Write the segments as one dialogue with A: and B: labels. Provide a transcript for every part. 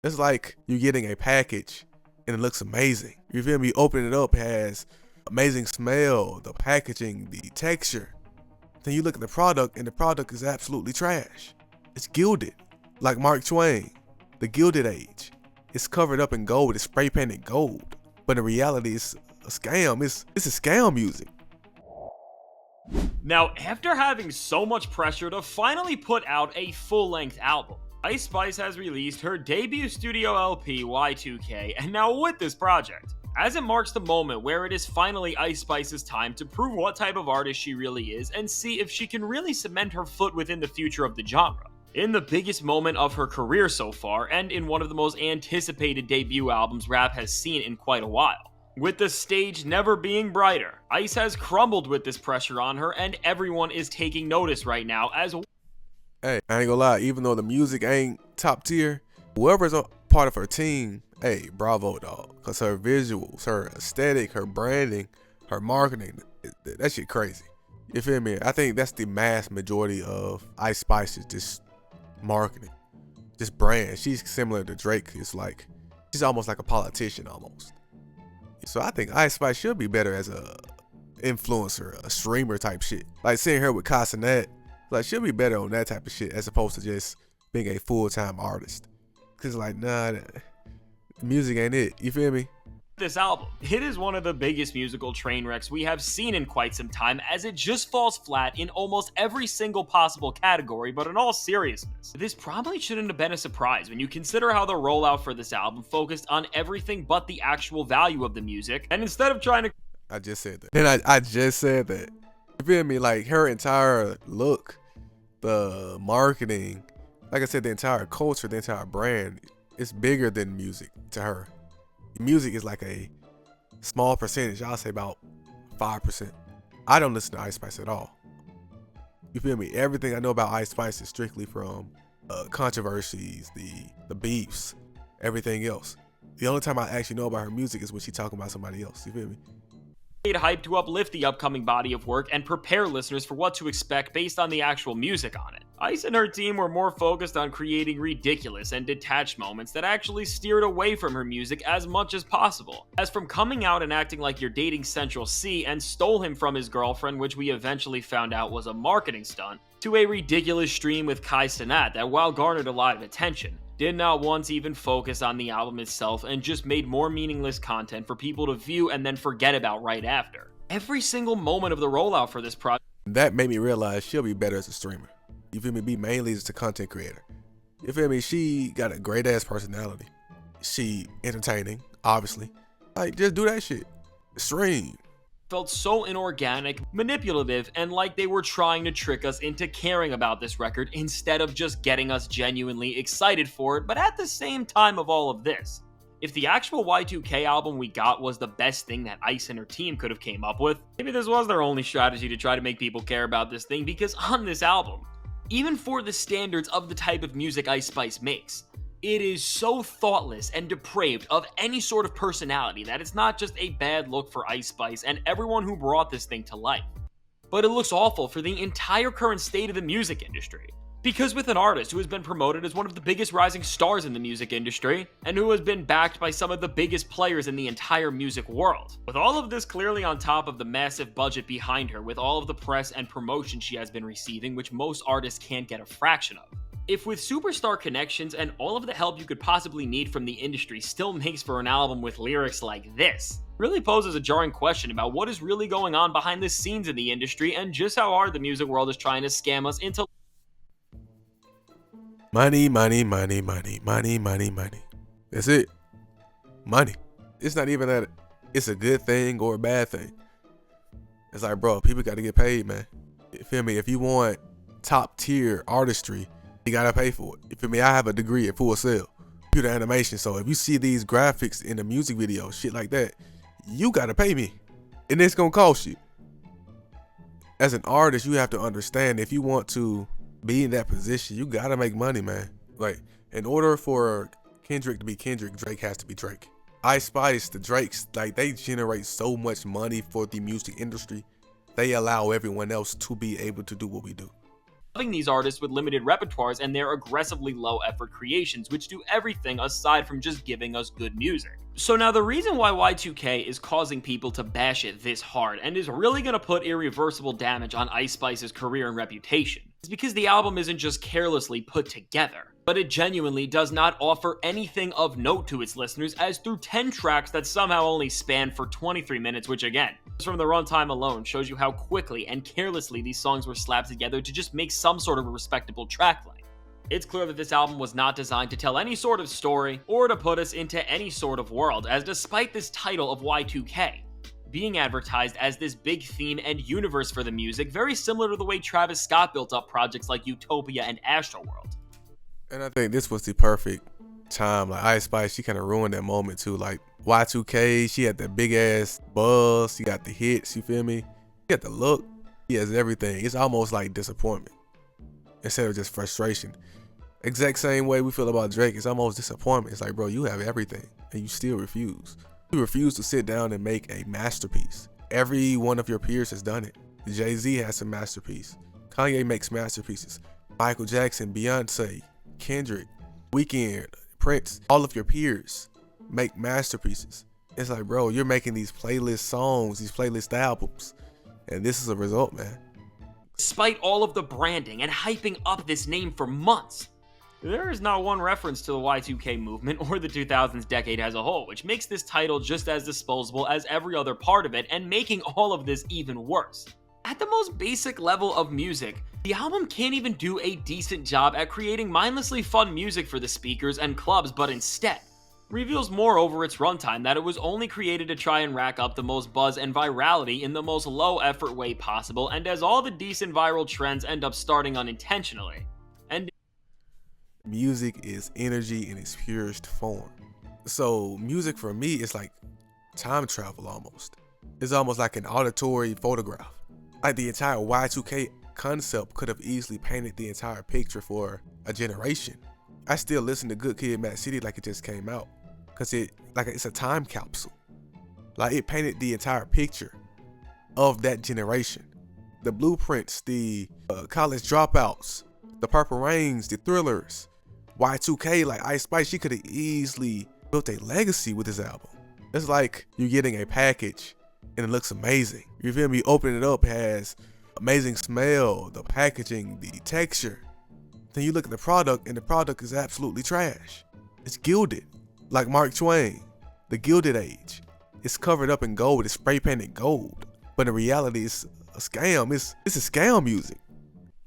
A: It's like you're getting a package and it looks amazing. You feel me? You open it up, it has amazing smell, the packaging, the texture. Then you look at the product and the product is absolutely trash. It's gilded, like Mark Twain, the Gilded Age. It's covered up in gold, it's spray painted gold. But in reality, it's a scam. It's a scam music.
B: Now, after having so much pressure to finally put out a full-length album, Ice Spice has released her debut studio LP, Y2K, and now with this project, as it marks the moment where it is finally Ice Spice's time to prove what type of artist she really is and see if she can really cement her foot within the future of the genre. In the biggest moment of her career so far, and in one of the most anticipated debut albums rap has seen in quite a while. With the stage never being brighter, Ice has crumbled with this pressure on her, and everyone is taking notice right now as...
A: Hey, I ain't gonna lie, even though the music ain't top tier, whoever's a part of her team, hey, bravo, dog. Cause her visuals, her aesthetic, her branding, her marketing, that shit crazy. You feel me? I think that's the mass majority of Ice Spice's just marketing, just brand. She's similar to Drake. It's like, she's almost like a politician almost. So I think Ice Spice should be better as a influencer, a streamer type shit. Like seeing her with Casanet, like she'll be better on that type of shit as opposed to just being a full-time artist. Cause like, nah, the music ain't it. You feel me?
B: This album, it is one of the biggest musical train wrecks we have seen in quite some time, as it just falls flat in almost every single possible category. But in all seriousness, this probably shouldn't have been a surprise when you consider how the rollout for this album focused on everything but the actual value of the music, and instead of trying to...
A: I just said that. Then I just said that. You feel me? Like her entire look, the marketing, like I said, the entire culture, the entire brand, it's bigger than music to her. Music is like a small percentage. I'll say about 5%. I don't listen to Ice Spice at all. You feel me? Everything I know about Ice Spice is strictly from controversies, the beefs, everything else. The only time I actually know about her music is when she talking about somebody else. You feel me?
B: Hype to uplift the upcoming body of work and prepare listeners for what to expect based on the actual music on it. Ice and her team were more focused on creating ridiculous and detached moments that actually steered away from her music as much as possible. As from coming out and acting like you're dating Central C and stole him from his girlfriend, which we eventually found out was a marketing stunt, to a ridiculous stream with Kai Cenat that, while garnered a lot of attention, did not once even focus on the album itself and just made more meaningless content for people to view and then forget about right after. Every single moment of the rollout for this project...
A: That made me realize she'll be better as a streamer. You feel me? Be mainly as a content creator. You feel me? She got a great ass personality. She entertaining, obviously. Like, just do that shit. Stream.
B: Felt so inorganic, manipulative, and like they were trying to trick us into caring about this record instead of just getting us genuinely excited for it. But at the same time of all of this, if the actual Y2K album we got was the best thing that Ice and her team could have came up with, maybe this was their only strategy to try to make people care about this thing, because on this album, even for the standards of the type of music Ice Spice makes, it is so thoughtless and depraved of any sort of personality that it's not just a bad look for Ice Spice and everyone who brought this thing to life, but it looks awful for the entire current state of the music industry. Because with an artist who has been promoted as one of the biggest rising stars in the music industry, and who has been backed by some of the biggest players in the entire music world, with all of this clearly on top of the massive budget behind her, with all of the press and promotion she has been receiving, which most artists can't get a fraction of, if with superstar connections and all of the help you could possibly need from the industry still makes for an album with lyrics like this, really poses a jarring question about what is really going on behind the scenes in the industry and just how hard the music world is trying to scam us into
A: money, money, money, money, money, money, money. That's it. Money. It's not even that it's a good thing or a bad thing. It's like, bro, people got to get paid, man. You feel me? If you want top tier artistry, you gotta pay for it. You feel me? I have a degree at Full Sail, computer animation. So if you see these graphics in the music video, shit like that, you gotta pay me, and it's gonna cost you. As an artist, you have to understand, if you want to be in that position, you gotta make money, man. Like, in order for Kendrick to be Kendrick, Drake has to be Drake. Ice Spice, the Drakes, like, they generate so much money for the music industry. They allow everyone else to be able to do what we do.
B: Having these artists with limited repertoires and their aggressively low effort creations, which do everything aside from just giving us good music. So now the reason why Y2K is causing people to bash it this hard and is really going to put irreversible damage on Ice Spice's career and reputation is because the album isn't just carelessly put together, but it genuinely does not offer anything of note to its listeners, as through 10 tracks that somehow only span for 23 minutes, which again, just from the runtime alone shows you how quickly and carelessly these songs were slapped together to just make some sort of a respectable track length. It's clear that this album was not designed to tell any sort of story or to put us into any sort of world, as despite this title of Y2K being advertised as this big theme and universe for the music, very similar to the way Travis Scott built up projects like Utopia and Astroworld.
A: And I think this was the perfect time. Like Ice Spice, she kind of ruined that moment too. Like Y2K, she had that big ass buzz, she got the hits, you feel me? She got the look, she has everything. It's almost like disappointment instead of just frustration. Exact same way we feel about Drake. It's almost disappointment. It's like, bro, you have everything and you still refuse. You refuse to sit down and make a masterpiece. Every one of your peers has done it. Jay-Z has a masterpiece. Kanye makes masterpieces. Michael Jackson, Beyonce, Kendrick, Weeknd, Prince, all of your peers make masterpieces. It's like, bro, you're making these playlist songs, these playlist albums, and this is a result, man.
B: Despite all of the branding and hyping up this name for months, there is not one reference to the Y2K movement or the 2000s decade as a whole, which makes this title just as disposable as every other part of it, and making all of this even worse. At the most basic level of music, the album can't even do a decent job at creating mindlessly fun music for the speakers and clubs, but instead reveals more over its runtime that it was only created to try and rack up the most buzz and virality in the most low effort way possible, and as all the decent viral trends end up starting unintentionally. And
A: music is energy in its purest form. So music for me is like time travel almost. It's almost like an auditory photograph. Like the entire Y2K concept could have easily painted the entire picture for a generation. I still listen to Good Kid, Mad City like it just came out, cause it's a time capsule. Like it painted the entire picture of that generation. The blueprints, the college dropouts, the Purple Rains, the Thrillers. Y2K, like Ice Spice, she could have easily built a legacy with this album. It's like you're getting a package and it looks amazing. You feel me? Open it up, it has amazing smell, the packaging, the texture. Then you look at the product and the product is absolutely trash. It's gilded, like Mark Twain, the Gilded Age. It's covered up in gold, it's spray painted gold. But in reality, it's a scam. It's a scam music.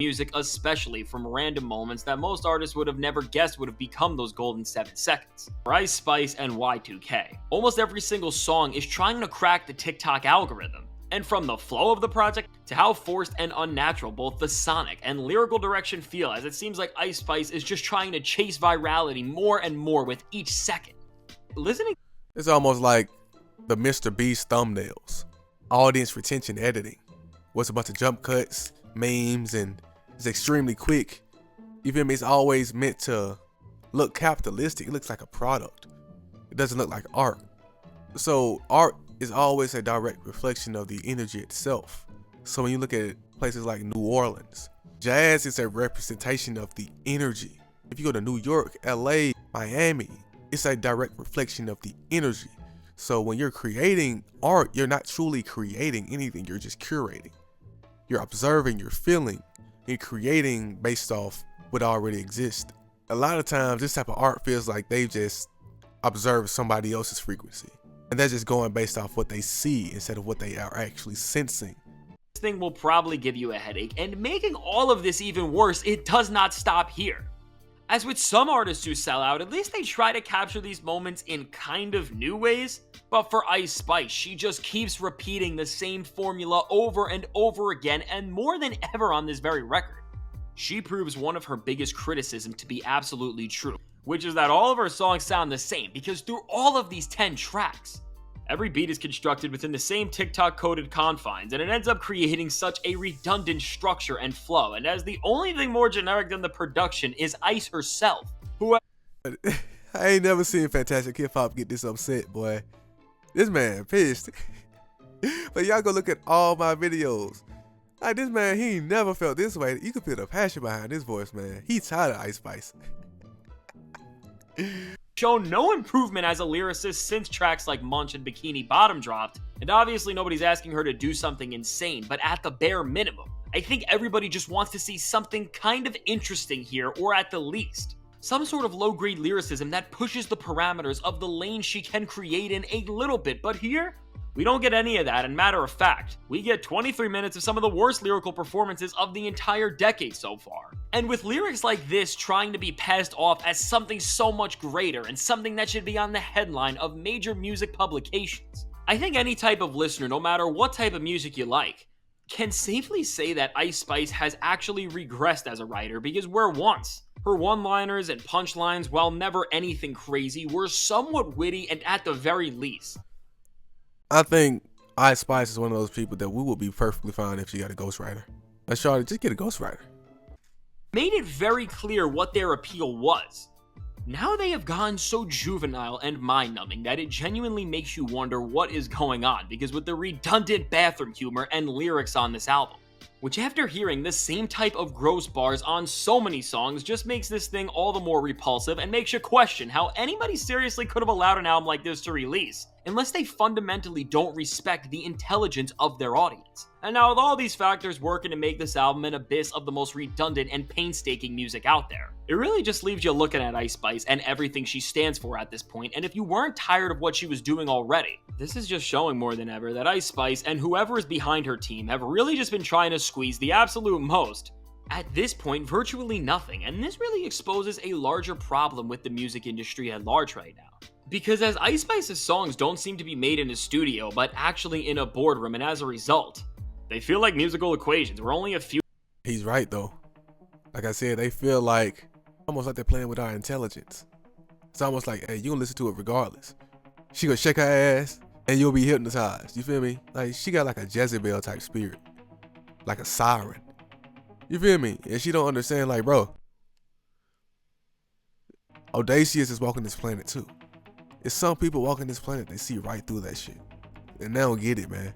B: Music, especially from random moments that most artists would have never guessed would have become those golden 7 seconds. For Ice Spice and Y2K, almost every single song is trying to crack the TikTok algorithm. And from the flow of the project to how forced and unnatural both the sonic and lyrical direction feel, as it seems like Ice Spice is just trying to chase virality more and more with each second. Listening,
A: it's almost like the Mr. Beast thumbnails. Audience retention editing. What's a bunch of jump cuts, memes, and it's extremely quick. You feel me? It's always meant to look capitalistic. It looks like a product. It doesn't look like art. So art is always a direct reflection of the energy itself. So when you look at places like New Orleans, jazz is a representation of the energy. If you go to New York, LA, Miami, it's a direct reflection of the energy. So when you're creating art, you're not truly creating anything. You're just curating. You're observing, you're feeling, you're creating based off what already exists. A lot of times, this type of art feels like they've just observed somebody else's frequency. And they're just going based off what they see instead of what they are actually sensing.
B: this thing will probably give you a headache, and making all of this even worse, it does not stop here. As with some artists who sell out, at least they try to capture these moments in kind of new ways. But for Ice Spice, she just keeps repeating the same formula over and over again, and more than ever on this very record. She proves one of her biggest criticisms to be absolutely true, which is that all of her songs sound the same, because through all of these 10 tracks, every beat is constructed within the same TikTok-coded confines, and it ends up creating such a redundant structure and flow, and as the only thing more generic than the production is Ice herself, who...
A: I ain't never seen Fantastic Hip Hop get this upset, boy. This man pissed. But y'all go look at all my videos. Like this man, he ain't never felt this way. You can feel the passion behind his voice, man. He tired of Ice Spice.
B: Shown no improvement as a lyricist since tracks like Munch and Bikini Bottom dropped, and obviously nobody's asking her to do something insane, but at the bare minimum, I think everybody just wants to see something kind of interesting here, or at the least, some sort of low-grade lyricism that pushes the parameters of the lane she can create in a little bit, but here, we don't get any of that, and matter of fact, we get 23 minutes of some of the worst lyrical performances of the entire decade so far. And with lyrics like this trying to be passed off as something so much greater and something that should be on the headline of major music publications, I think any type of listener, no matter what type of music you like, can safely say that Ice Spice has actually regressed as a writer, because where once her one-liners and punchlines, while never anything crazy, were somewhat witty and at the very least,
A: I think Ice Spice is one of those people that we would be perfectly fine if she got a ghostwriter. Like, Charlotte, just get a ghostwriter.
B: made it very clear what their appeal was. Now they have gone so juvenile and mind-numbing that it genuinely makes you wonder what is going on, because with the redundant bathroom humor and lyrics on this album, which after hearing the same type of gross bars on so many songs just makes this thing all the more repulsive and makes you question how anybody seriously could have allowed an album like this to release, unless they fundamentally don't respect the intelligence of their audience. And now with all these factors working to make this album an abyss of the most redundant and painstaking music out there, it really just leaves you looking at Ice Spice and everything she stands for at this point, and if you weren't tired of what she was doing already, this is just showing more than ever that Ice Spice and whoever is behind her team have really just been trying to squeeze the absolute most, at this point virtually nothing, and this really exposes a larger problem with the music industry at large right now. Because as Ice Spice's songs don't seem to be made in a studio, but actually in a boardroom, and as a result, they feel like musical equations where only a few—
A: He's right, though. Like I said, they feel like, almost like they're playing with our intelligence. It's almost like, hey, you gonna listen to it regardless. She gonna shake her ass, and you'll be hypnotized. You feel me? Like, she got like a Jezebel type spirit. Like a siren. You feel me? And she don't understand, like, bro, Audacious is walking this planet too. It's some people walking this planet, they see right through that shit. And they don't get it, man.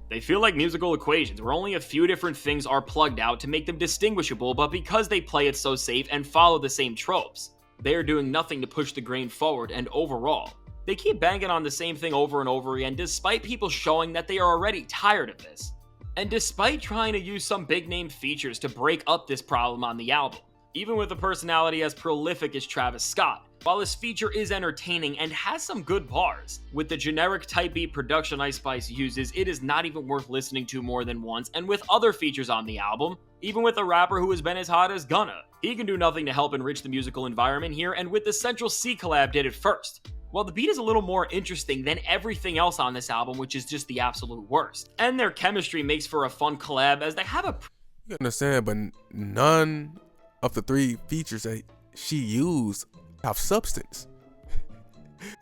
B: They feel like musical equations where only a few different things are plugged out to make them distinguishable, but because they play it so safe and follow the same tropes, they are doing nothing to push the grain forward, and overall, they keep banging on the same thing over and over again despite people showing that they are already tired of this. And despite trying to use some big name features to break up this problem on the album, even with a personality as prolific as Travis Scott, while this feature is entertaining and has some good bars, with the generic type beat production Ice Spice uses, it is not even worth listening to more than once, and with other features on the album, even with a rapper who has been as hot as Gunna, he can do nothing to help enrich the musical environment here, and with the Central C collab did it first. While the beat is a little more interesting than everything else on this album, which is just the absolute worst, and their chemistry makes for a fun collab as they have a—
A: You understand, but none of the three features that she used have substance.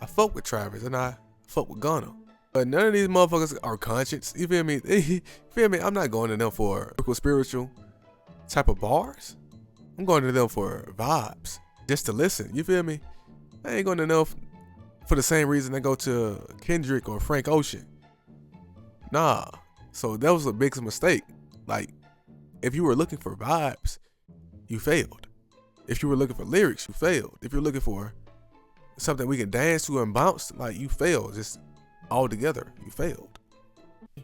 A: I fuck with Travis and I fuck with Gunna, but none of these motherfuckers are conscious. You feel me? You feel me? I'm not going to them for spiritual type of bars. I'm going to them for vibes, just to listen. You feel me? I ain't going to them for the same reason I go to Kendrick or Frank Ocean. Nah. So that was a big mistake. Like, if you were looking for vibes, you failed. If you were looking for lyrics, you failed. If you're looking for something we can dance to and bounce, like, you failed. Just all together, you failed.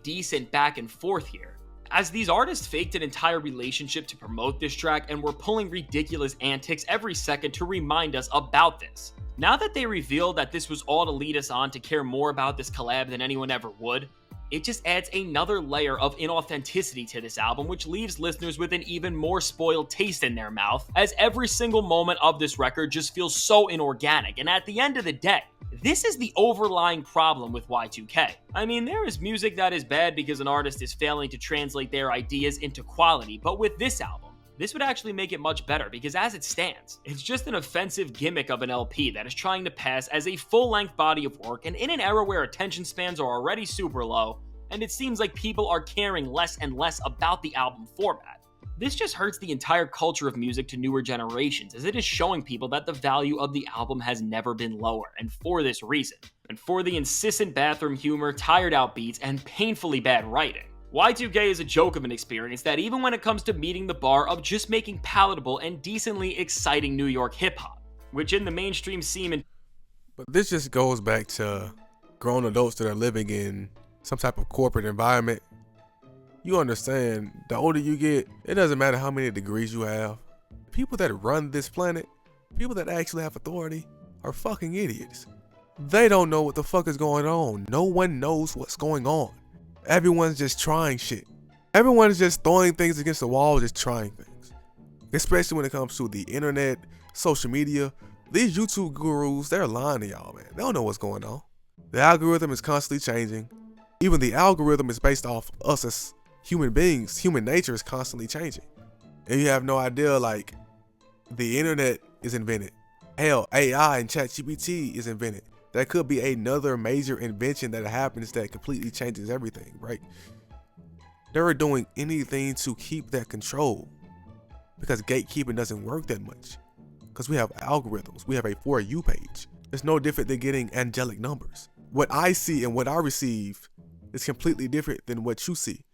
B: decent back and forth here, as these artists faked an entire relationship to promote this track and were pulling ridiculous antics every second to remind us about this. Now that they revealed that this was all to lead us on to care more about this collab than anyone ever would, it just adds another layer of inauthenticity to this album, which leaves listeners with an even more spoiled taste in their mouth, as every single moment of this record just feels so inorganic. And at the end of the day, this is the overlying problem with Y2K. I mean, there is music that is bad because an artist is failing to translate their ideas into quality, but with this album, this would actually make it much better, because as it stands, it's just an offensive gimmick of an LP that is trying to pass as a full-length body of work, and in an era where attention spans are already super low, and it seems like people are caring less and less about the album format. This just hurts the entire culture of music to newer generations, as it is showing people that the value of the album has never been lower, and for this reason. And for the insistent bathroom humor, tired out beats, and painfully bad writing, Y2K is a joke of an experience that even when it comes to meeting the bar of just making palatable and decently exciting New York hip-hop, which in the mainstream scene.
A: But this just goes back to grown adults that are living in some type of corporate environment. You understand, the older you get, it doesn't matter how many degrees you have. People that run this planet, people that actually have authority, are fucking idiots. They don't know what the fuck is going on. No one knows what's going on. Everyone's just trying shit. Everyone's just throwing things against the wall, just trying things. Especially when it comes to the internet, social media. These YouTube gurus, they're lying to y'all, man. They don't know what's going on. The algorithm is constantly changing. Even the algorithm is based off us as human beings. Human nature is constantly changing. And you have no idea, like, the internet is invented. Hell, AI and ChatGPT is invented. That could be another major invention that happens that completely changes everything, right? They're doing anything to keep that control because gatekeeping doesn't work that much. Because we have algorithms, we have a For You page. It's no different than getting angelic numbers. What I see and what I receive is completely different than what you see.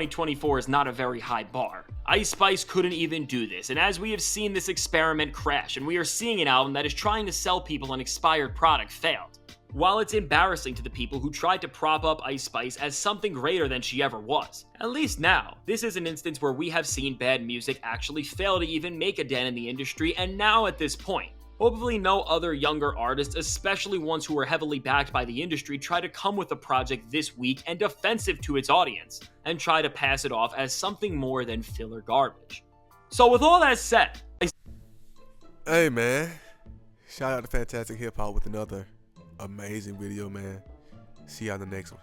B: 2024 is not a very high bar. Ice Spice couldn't even do this, and as we have seen this experiment crash, and we are seeing an album that is trying to sell people an expired product failed. While it's embarrassing to the people who tried to prop up Ice Spice as something greater than she ever was, at least now, this is an instance where we have seen bad music actually fail to even make a dent in the industry, and now at this point, hopefully no other younger artists, especially ones who are heavily backed by the industry, try to come with a project this weak and offensive to its audience, and try to pass it off as something more than filler garbage. So with all that said,
A: hey man, shout out to Fantastic Hip Hop with another amazing video, man. See y'all in the next one.